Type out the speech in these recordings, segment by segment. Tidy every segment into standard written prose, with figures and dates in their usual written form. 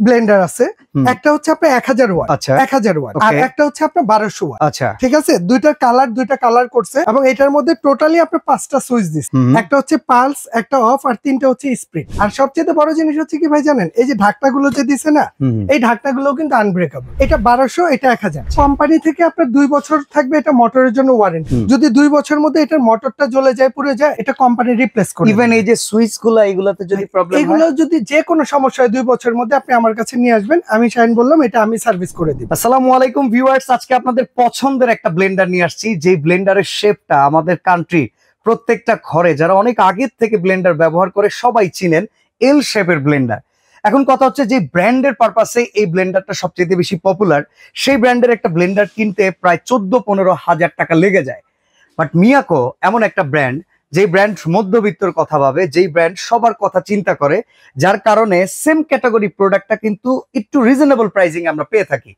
Blender আছে, একটা হচ্ছে আপনার 1000 ওয়াট, 1000 ওয়াট, আর একটা হচ্ছে আপনার 1200 ওয়াট। আচ্ছা, ঠিক আছে, দুইটা কালার করছে এবং এটার মধ্যে টোটালি আপনার 5টা সুইচ দিচ্ছে। একটা হচ্ছে পালস, একটা অফ, আর 3টা হচ্ছে স্প্রিট। আর সবচেয়ে বড় জিনিস হচ্ছে কি ভাই জানেন, এই যে ঢাকনাগুলো যে দিছে না, এই ঢাকনাগুলো কিন্তু আনব্রেকেবল। এটা 1200, এটা 1000। কোম্পানি থেকে আপনার 2 বছর থাকবে এটা মোটরের জন্য ওয়ারেন্টি। যদি 2 বছরের মধ্যে এটার মোটরটা জ্বলে যায়, পুড়ে যায়, এটা কোম্পানি রিপ্লেস করে। ইভেন এই যে সুইচ গুলো, এগুলোতে যদি প্রবলেম হয়, এগুলো যদি যে কোনো সমস্যা হয় 2 বছরের মধ্যে আপনি আমার কাছে নিয়ে আসবেন, আমি শাইন বললাম এটা আমি সার্ভিস করে দিব। আসসালামু আলাইকুম ভিউয়ার্স, আজকে আপনাদের পছন্দের একটা ব্লেন্ডার নিয়ে আসছি, যে ব্লেন্ডারের শেপটা আমাদের কান্ট্রি প্রত্যেকটা ঘরে যারা অনেক আগের থেকে ব্লেন্ডার ব্যবহার করে সবাই চিনেন, এল শেপের ব্লেন্ডার। এখন কথা হচ্ছে যে ব্র্যান্ডের পারপাসে এই ব্লেন্ডারটা সবচেয়ে বেশি পপুলার, সেই ব্র্যান্ডের একটা ব্লেন্ডার কিনতে প্রায় 14-15 হাজার টাকা লেগে যায়। বাট মিয়াকো এমন একটা ব্র্যান্ড, যে ব্র্যান্ড মধ্যবিত্তর কথা ভাবে, যেই ব্র্যান্ড সবার কথা চিন্তা করে, যার কারণে সেম ক্যাটাগরি প্রোডাক্টটা কিন্তু একটু রিজনেবল প্রাইসিং আমরা পেয়ে থাকি।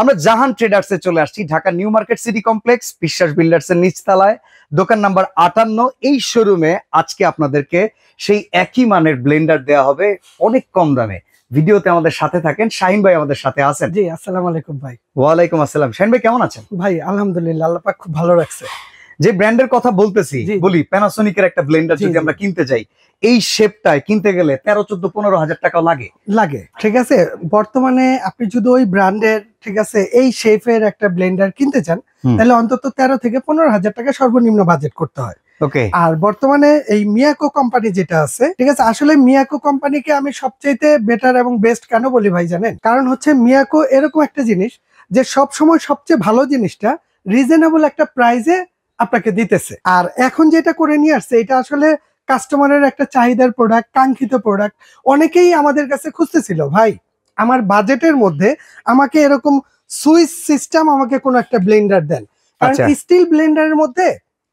আমরা জাহান ট্রেডার্সে চলে আসছি, Dhaka new market city complex, বিশ্বাস বিল্ডার্সের নিচতলায়, দোকান নাম্বার 58। এই শোরুমে আজকে আপনাদেরকে সেই একই মানের ব্লেন্ডার দেওয়া হবে অনেক কম দামে। ভিডিওতে আমাদের সাথে থাকেন, শাহিন ভাই আমাদের সাথে আছেন। জি, আসসালামু আলাইকুম ভাই। ওয়ালাইকুম আসসালাম। শাহিন ভাই কেমন আছেন? ভাই আলহামদুলিল্লাহ, আল্লাহ পাক খুব ভালো রাখছে। যে ব্র্যান্ডের কথা বলতেছি, বলি প্যানাসোনিকের একটা ব্লেন্ডার যদি আমরা কিনতে যাই, এই শেপটায় কিনতে গেলে 13-14-15 হাজার টাকা লাগে। ঠিক আছে, বর্তমানে আপনি যদি ওই ব্র্যান্ডের, ঠিক আছে, এই শেপের একটা ব্লেন্ডার কিনতে চান, তাহলে অন্তত 13-15 হাজার টাকা সর্বনিম্ন বাজেট করতে হয়। ওকে। আর বর্তমানে এই মিয়াকো কোম্পানি যেটা আছে, ঠিক আছে, আসলে মিয়াকো কোম্পানিকে আমি সবচেয়ে বেটার এবং বেস্ট কেন বলি ভাই জানেন? কারণ হচ্ছে মিয়াকো এরকম একটা জিনিস যে সব সময় সবচেয়ে ভালো জিনিসটা রিজনেবল একটা প্রাইসে আপনাকে দিতেছে। আর এখন যেটা করে নিয়ে আসছে, এটা আসলে কাস্টমারের একটা চাহিদার প্রোডাক্ট, কাঙ্ক্ষিত প্রোডাক্ট। অনেকেই আমাদের কাছে খুঁজতেছিল, ভাই আমার বাজেটের মধ্যে আমাকে এরকম সুইচ সিস্টেম, আমাকে কোনো একটা ব্লেন্ডার দেন। কারণ স্টিল ব্লেন্ডারের মধ্যে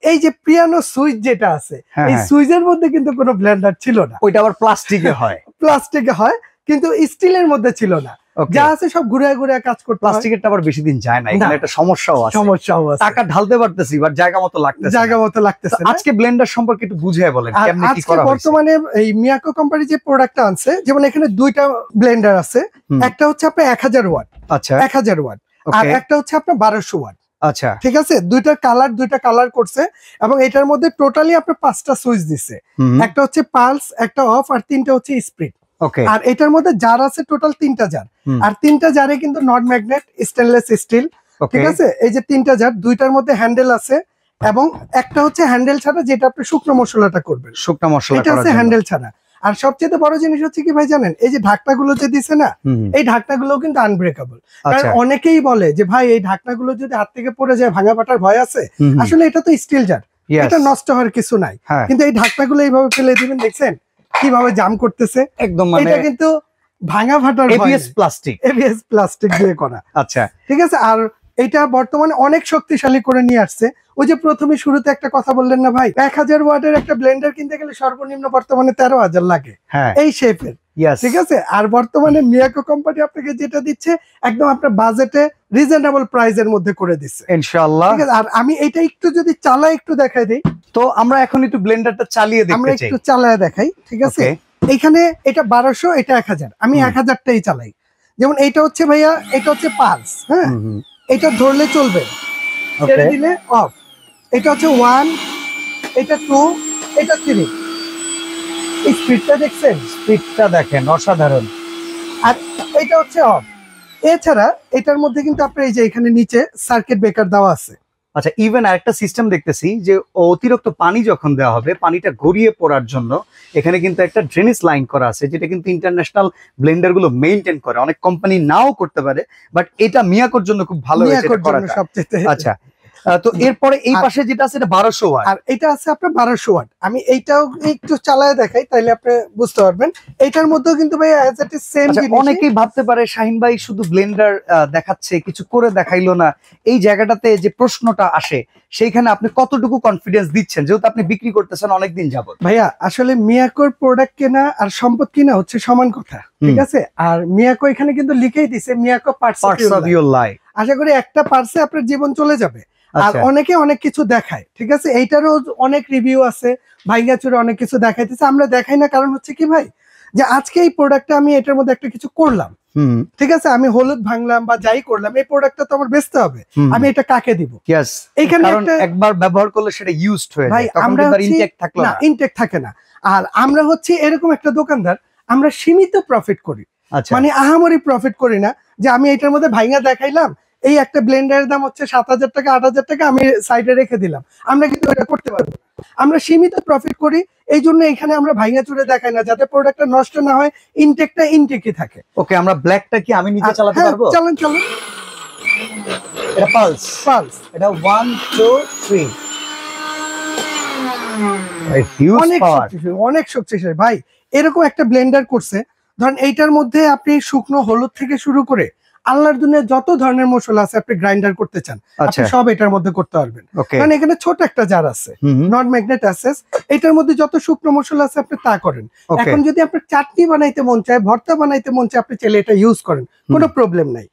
এই যে পিয়ানো সুইচ যেটা আছে, এই সুইচের মধ্যে কিন্তু কোনো ব্লেন্ডার ছিল না। ওইটা আবার প্লাস্টিকে হয়, কিন্তু স্টিলের মধ্যে ছিল না। যা আছে সব ঘুরে ঘুরে কাজ করতে। প্লাস্টিকেরটা আবার বেশি দিন যায় না, এখানে একটা সমস্যাও আছে। টাকা ঢালতে পারতেছি বাট জায়গা মতো লাগতেছে। আজকে ব্লেন্ডার সম্পর্কে একটু বুঝিয়ে বলেন কেমনে কি করা হয়েছে। বর্তমানে এই মিয়াকো কোম্পানি যে প্রোডাক্টটা আনছে, যেমন এখানে 2টা ব্লেন্ডার আছে। একটা হচ্ছে আপনার 1000 ওয়াট, আচ্ছা 1000 ওয়াট, আর একটা হচ্ছে আপনার 1200 ওয়াট। আচ্ছা, ঠিক আছে, দুইটা কালার করছে এবং এটার মধ্যে টোটালি আপনার 5টা সুইচ দিছে। একটা হচ্ছে পালস, একটা অফ, আর 3টা হচ্ছে স্প্রিট। আর এটার মধ্যে জার আছে টোটাল 3টা জার, আর 3টা জারে কিন্তু নন ম্যাগনেট, স্টেনলেস স্টিল। ঠিক আছে, এই যে 3টা জার, দুইটার মধ্যে হ্যান্ডেল আছে এবং একটা হচ্ছে হ্যান্ডেল ছাড়া, যেটা আপনি শুকনো মশলাটা করবেন, শুকনো মশলা এটা আছে হ্যান্ডেল ছাড়া। আর সবচেয়ে বড় জিনিস হচ্ছে কি ভাই জানেন, এই যে ঢাকনাগুলো যে দিছে না, এই ঢাকনাগুলো কিন্তু আনব্রেকেবল। কারণ অনেকেই বলে যে ভাই এই ঢাকনাগুলো যদি হাত থেকে পড়ে যায় ভাঙা ফাটার ভয় আছে। আসলে এটা তো স্টিল জার, এটা নষ্ট হওয়ার কিছু নাই। কিন্তু এই ঢাকনাগুলো এইভাবে ফেলে দিবেন, দেখছেন কিভাবে জাম করতেছে একদম। এটা কিন্তু ভাঙা ফাটার এবিএস প্লাস্টিক দিয়ে করা। আচ্ছা, ঠিক আছে। আর এটা বর্তমানে অনেক শক্তিশালী করে নিয়ে আসছে। ওই যে প্রথমে শুরুতে একটা কথা বললেন না ভাই, 1000 ওয়াটের একটা ব্লেন্ডার কিনতে গেলে সর্বনিম্ন বর্তমানে 13,000 লাগে এই শেপের। ঠিক আছে, আর বর্তমানে মিয়াকো কোম্পানি আপনাকে যেটা দিচ্ছে একদম আপনার বাজেটে রিজনেবল প্রাইসের মধ্যে করে দিচ্ছে ইনশাআল্লাহ। ঠিক আছে, আর আমি এটা একটু যদি চালাই একটু দেখাই দিই, তো আমরা এখন একটু ব্লেন্ডারটা চালিয়ে দেখতে চাই। আমরা একটু চালায় দেখাই। ঠিক আছে, এখানে এটা 1200, এটা 1000, আমি 1000টাই চালাই। যেমন এইটা হচ্ছে ভাইয়া, এটা হচ্ছে পালস, হ্যাঁ, এটা ধরলে চলবে, ছেড়ে দিলে অফ। এটা হচ্ছে 1, এটা 2, এটা 3। এই স্পিডটা দেখছেন? স্পিডটা দেখেন, অসাধারণ। আর এটা হচ্ছে অফ। এছাড়া এটার মধ্যে কিন্তু আপনার এই যে এখানে নিচে সার্কিট ব্রেকার দেওয়া আছে। আচ্ছা, ইভেন আরেকটা সিস্টেম দেখতেছি যে অতিরিক্ত পানি যখন দেওয়া হবে, পানিটা গড়িয়ে পড়ার জন্য এখানে কিন্তু একটা ড্রেনেজ লাইন করা আছে, যেটা কিন্তু ইন্টারন্যাশনাল ব্লেন্ডার গুলো মেইনটেইন করে। অনেক কোম্পানি নাও করতে পারে, বাট এটা মিয়াকোর জন্য খুব ভালো হয়েছে এটা করাটা। আচ্ছা, তো এরপরে এই পাশে যেটা আছে এটা 1200 ওয়াট, আর এটা আছে আপনার 1200 ওয়াট। আমি এইটাও একটু চালায় দেখাই, তাইলে আপনি বুঝতে পারবেন। এটার মধ্যেও কিন্তু ভাই অ্যাজ ইট ইজ সেম জিনিস। অনেকেই ভাবতে পারে শাহিন ভাই শুধু ব্লেন্ডার দেখাচ্ছে, কিছু করে দেখাইলো না। এই জায়গাটাতে যে প্রশ্নটা আসে, সেইখানে আপনি কতটুকু কনফিডেন্স দিচ্ছেন, যেহেতু আপনি বিক্রি করতেছেন অনেকদিন যাবত? ভাইয়া আসলে মিয়াকোর প্রোডাক্ট কেনা আর সম্পদ কিনা হচ্ছে সমান কথা। ঠিক আছে, আর মিয়াকো এখানে কিন্তু লিখেই দিছে মিয়াকো পার্টস অফ ইওর লাইফ। আশা করি একটা পার্টসে আপনার জীবন চলে যাবে। আর অনেকে অনেক কিছু দেখায়, ঠিক আছে, এইটারও অনেক রিভিউ আছে, ভাইয়া চুরে অনেক কিছু দেখাইতেছে। আমরা দেখাই না, কারণ হচ্ছে কি ভাই, যে আজকে এই প্রোডাক্টটা আমি এটার মধ্যে একটা কিছু করলাম, ঠিক আছে, আমি হলুদ ভাঙলাম বা যাই করলাম, এই প্রোডাক্টটা তো আমার বেচতে হবে, আমি এটা কাকে দিব? এখানে একবার ব্যবহার করলে সেটা ইউজড হয়ে যায়, তখন আমরা কিন্তু ইনটেক্ট থাকলো না, ইনটেক্ট থাকে না। আর আমরা হচ্ছে এরকম একটা দোকানদার, আমরা সীমিত প্রফিট করি, মানে আহামরি প্রফিট করি না যে আমি এটার মধ্যে ভাইঙা দেখাইলাম এই একটা ব্লেন্ডারের দাম হচ্ছে 7,000 টাকা 8,000 টাকা আমি সাইডে রেখে দিলাম, আমরা কিন্তু এটা করতে পারবো। আমরা সীমিত প্রফিট করি, এই জন্য এখানে আমরা ভাইঙা চুরে দেখাই না, যাতে প্রোডাক্টটা নষ্ট না হয়, ইনটেকটা ইনটেকই থাকে। ওকে, আমরা ব্ল্যাকটা কি আমি নিজে চালাতে পারবো? চলেন চলেন। এটা পালস, এটা 1 2 3 অনেক শক্তিশালী ভাই। এরকম একটা ব্লেন্ডার করছে, ধরেন এইটার মধ্যে আপনি শুকনো হলুদ থেকে শুরু করে আল্লাহর দুনিয়ায় যত ধরনের মশলা আছে আপনি গ্রাইন্ডার করতে চান, আপনি সব এটার মধ্যে করতে পারবেন। কারণ এখানে ছোট একটা জার আছে, নন ম্যাগনেট অ্যাসেস, এটার মধ্যে যত শুকনো মশলা আছে আপনি তা করেন। এখন যদি আপনার চাটনি বানাইতে মন চায়, ভর্তা বানাইতে মন চায়, আপনি চাইলে এটা ইউজ করেন, কোনো প্রবলেম নাই।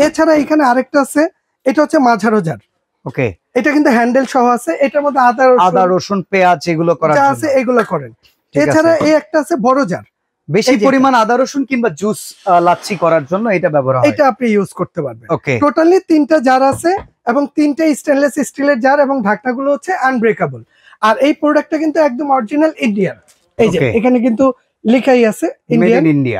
এছাড়া এখানে আরেকটা আছে, এটা হচ্ছে মাঝারো জার। ওকে, এটা কিন্তু হ্যান্ডেল সহ আছে, এটার মধ্যে আদা রসুন পেঁয়াজ এগুলো করা আছে, এগুলো করেন। এছাড়া এই একটা আছে বড় জার, বেশি পরিমাণ আদা রসুন কিংবা জুস লাচ্ছি করার জন্য এটা ব্যবহার হয়, এটা আপনি ইউজ করতে পারবেন। টোটালি 3টা জার আছে এবং 3টা স্টেনলেস স্টিলের জার, এবং ঢাকনাগুলো হচ্ছে আনব্রেকেবল। আর এই প্রোডাক্টটা কিন্তু একদম অরিজিনাল ইন্ডিয়ান, এই যে এখানে কিন্তু লেখাই আছে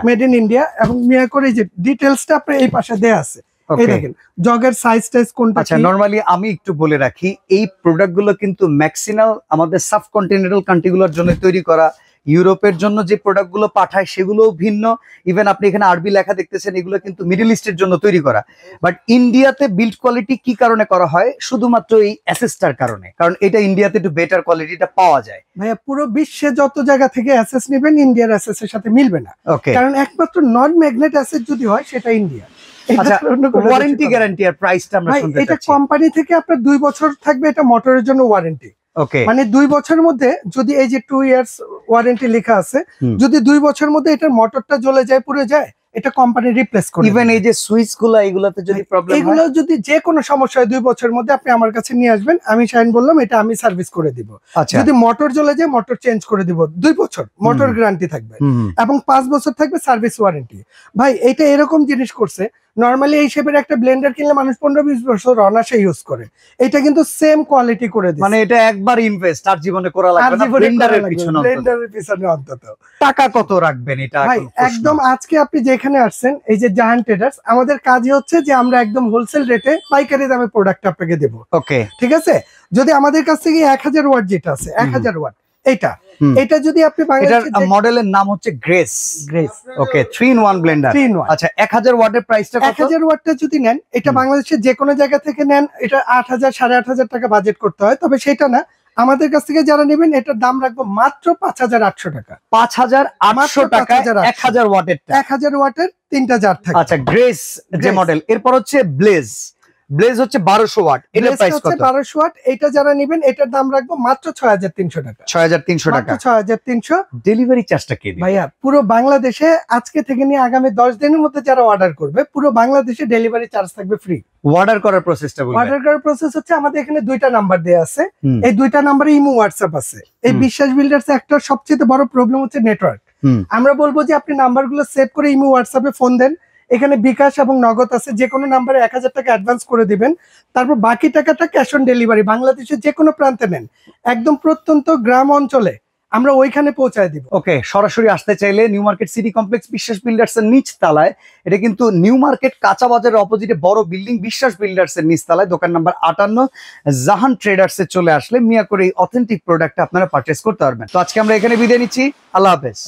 মেড ইন ইন্ডিয়া, এবং মিয়াকোর এই যে ডিটেইলসটা আপনি এই পাশে দেয়া আছে, এই দেখেন জগের সাইজ টাইজ কোনটা। আচ্ছা, নরমালি আমি একটু বলে রাখি, এই প্রোডাক্টগুলো কিন্তু ম্যাক্সিমাম আমাদের সাবকন্টিনেন্টাল কান্ট্রিগুলোর জন্য তৈরি করা। ইউরোপের জন্য যে প্রোডাক্টগুলো পাঠায় সেগুলোও ভিন্ন, ইভেন আপনি এখানে আরবি লেখা দেখতেছেন, এগুলো কিন্তু মিডল ইস্টের জন্য তৈরি করা। বাট ইন্ডিয়াতে বিল্ড কোয়ালিটি কি কারণে করা হয়? শুধুমাত্র এই অ্যাসেসটার কারণে, কারণ এটা ইন্ডিয়াতে একটু বেটার কোয়ালিটিটা পাওয়া যায়। ভাইয়া পুরো বিশ্বে যত জায়গা থেকে অ্যাসেস নেবেন, ইন্ডিয়ার অ্যাসেসের সাথে মিলবে না, কারণ একমাত্র নন ম্যাগনেট অ্যাসেস যদি হয় সেটা ইন্ডিয়া। আচ্ছা, ওয়ারেন্টি গ্যারান্টি আর প্রাইসটা আমরা শুনতে চাচ্ছি। এটা কোম্পানি থেকে আপনার 2 বছর থাকবে, এটা মোটরের জন্য ওয়ারেন্টি। মানে 2 বছরের মধ্যে যদি এই যে 2 ইয়ার্স ওয়ারেন্টি লেখা আছে, যদি 2 বছরের মধ্যে এটার মোটরটা জ্বলে যায়, পুড়ে যায়, এটা কোম্পানি রিপ্লেস করে। ইভেন এই যে সুইচগুলো, এগুলোতে যদি প্রবলেম হয়, এগুলো যদি যে কোনো সমস্যা হয় 2 বছরের মধ্যে আপনি আমার কাছে নিয়ে আসবেন, আমি শাইন বললাম এটা আমি সার্ভিস করে দিব। যদি মোটর জ্বলে যায়, মোটর চেঞ্জ করে দিব, 2 বছর মোটর গ্যারান্টি থাকবে, এবং 5 বছর থাকবে সার্ভিস ওয়ারেন্টি। ভাই এটা এরকম জিনিস করছে, নরমালি এই শেপের একটা ব্লেন্ডার কিনলে মানুষ 15-20 বছর অনায়াসে ইউজ করে, এটা কিন্তু সেম কোয়ালিটি করে দিচ্ছে। মানে এটা একবার ইনভেস্ট আর জীবনে করা লাগবে না, ব্লেন্ডারের পিছনে অন্তত। টাকা কত রাখবেন এটা? ভাই একদম আজকে আপনি যেখানে আসছেন, এই যে জাহান ট্রেডার্স, আমাদের কাজই হচ্ছে যে আমরা একদম হোলসেল রেটে পাইকারি দামে প্রোডাক্ট আপনাকে দেব। ওকে, ঠিক আছে। যদি আমাদের কাছ থেকে 1000 ওয়াট যেটা আছে, 1000 ওয়াট এটা যদি আপনি মডেলের নাম হচ্ছে গ্রেস। ওকে, 3-in-1 ব্লেন্ডার। আচ্ছা, 1000 ওয়াটের প্রাইসটা কত? 1000 ওয়াটটা যদি নেন, এটা বাংলাদেশের যে কোনো জায়গা থেকে নেন, এটা 8000 8500 টাকা বাজেট করতে হয়, তবে সেটা না, আমাদের কাছ থেকে যারা নেবেন এটার দাম রাখবো মাত্র 5800 টাকা। 5800 টাকা 1000 ওয়াটের 1000 ওয়াটের 3টা জার থাকে। আচ্ছা, গ্রেস যে মডেল, এরপর হচ্ছে ব্লেজ হচ্ছে 1200 ওয়াট, এটার প্রাইস কত? 1200 ওয়াট, এটা যারা নেবেন এটার দাম রাখবো মাত্র 6300 টাকা। 6300 টাকা, 6300। ডেলিভারি চার্জটা কি দিবে? ভাইয়া পুরো বাংলাদেশে আজকে থেকে নিয়ে আগামী 10 দিনের মধ্যে যারা অর্ডার করবে, পুরো বাংলাদেশে ডেলিভারি চার্জ থাকবে ফ্রি। অর্ডার করার প্রসেসটা বলুন। অর্ডার করার প্রসেস হচ্ছে, আমাদের এখানে 2টা নাম্বার দেয়া আছে, এই 2টা নাম্বারে ইমো হোয়াটসঅ্যাপ আছে। এই বিশ্বাস বিল্ডার্স একটা সবচেয়ে বড় প্রবলেম হচ্ছে নেটওয়ার্ক। আমরা বলবো যে আপনি নাম্বারগুলো সেভ করে ইমো হোয়াটসঅ্যাপে ফোন দেন, এখানে বিকাশ এবং নগদ আছে, যে কোনো নাম্বারে 1000 টাকা অ্যাডভান্স করে দিবেন, তারপর বাকি টাকাটা ক্যাশ অন ডেলিভারি, বাংলাদেশের যে কোনো প্রান্তে নেন, একদম প্রত্যন্ত গ্রাম অঞ্চলে আমরা ওইখানে পৌঁছায় দিব। ওকে, সরাসরি আসতে চাইলে নিউ মার্কেট সিটি কমপ্লেক্স বিশ্বাস বিল্ডার্স এর নিচ তলায়, এটা কিন্তু নিউ মার্কেট কাঁচা বাজারের অপোজিটে বড় বিল্ডিং বিশ্বাস বিল্ডার্স এর নিচ তলায়, দোকান নাম্বার 58, জাহান ট্রেডার্স এ চলে আসলে মিয়াকোর এই অথেন্টিক প্রোডাক্টটা আপনারা পারচেজ করতে পারবেন। তো আজকে আমরা এখানে বিদায় নিচ্ছি, আল্লাহ হাফেজ।